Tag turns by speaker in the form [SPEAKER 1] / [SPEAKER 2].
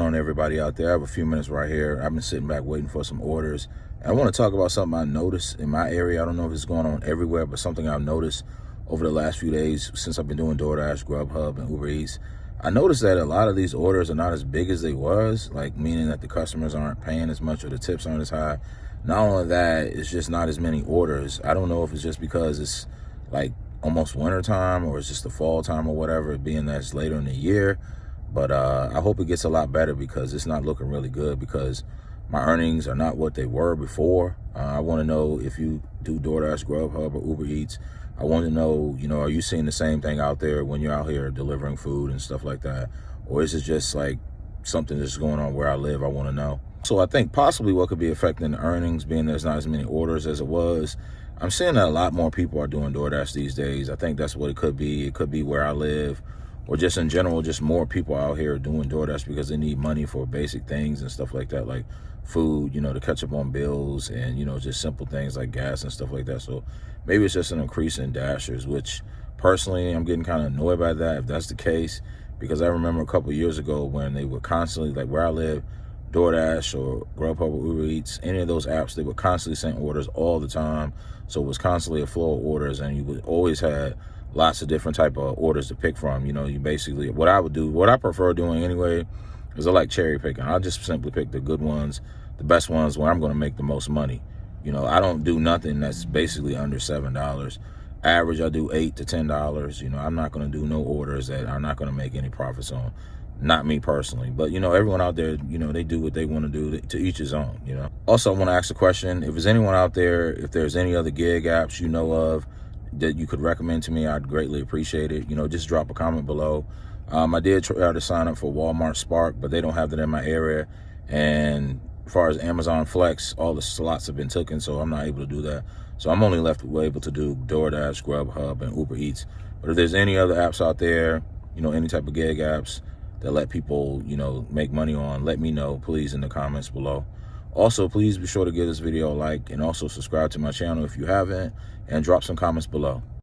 [SPEAKER 1] on, everybody out there? I have a few minutes right here. I've been sitting back waiting for some orders. And I want to talk about something I noticed in my area. I don't know if it's going on everywhere, but something I've noticed over the last few days since I've been doing DoorDash, Grubhub, and Uber Eats. I noticed that a lot of these orders are not as big as they was, like meaning that the customers aren't paying as much or the tips aren't as high. Not only that, it's just not as many orders. I don't know if it's just because it's like almost winter time or it's just the fall time or whatever, being that it's later in the year. But I hope it gets a lot better because it's not looking really good because my earnings are not what they were before. I want to know if you do DoorDash, Grubhub, or Uber Eats. I want to know, are you seeing the same thing out there when you're out here delivering food and stuff like that? Or is it just like something that's going on where I live? I want to know. So I think possibly what could be affecting the earnings, being there's not as many orders as it was. I'm seeing that a lot more people are doing DoorDash these days. I think that's what it could be. It could be where I live, or just in general, just more people out here doing DoorDash because they need money for basic things and stuff like that, like food, to catch up on bills and, just simple things like gas and stuff like that. So maybe it's just an increase in dashers, which personally, I'm getting kind of annoyed by that if that's the case, because I remember a couple of years ago when they were constantly, like where I live, DoorDash or Grubhub or Uber Eats, any of those apps, they would constantly send orders all the time. So it was constantly a flow of orders, and you would always had lots of different type of orders to pick from. You basically, what I prefer doing anyway, is I like cherry picking. I'll just simply pick the good ones, the best ones where I'm going to make the most money. I don't do nothing that's basically under $7. Average, I do $8 to $10. I'm not going to do no orders that I'm not going to make any profits on. Not me personally, but everyone out there, they do what they want to do, to each his own. Also, I want to ask a question. If there's anyone out there, if there's any other gig apps you know of that you could recommend to me, I'd greatly appreciate it. Just drop a comment below. I did try to sign up for Walmart Spark, but they don't have that in my area. And as far as Amazon Flex, all the slots have been taken, so I'm not able to do that. So I'm only able to do DoorDash, Grubhub, and Uber Eats. But if there's any other apps out there, any type of gig apps that let people, make money on, let me know, please, in the comments below. Also, please be sure to give this video a like and also subscribe to my channel if you haven't, and drop some comments below.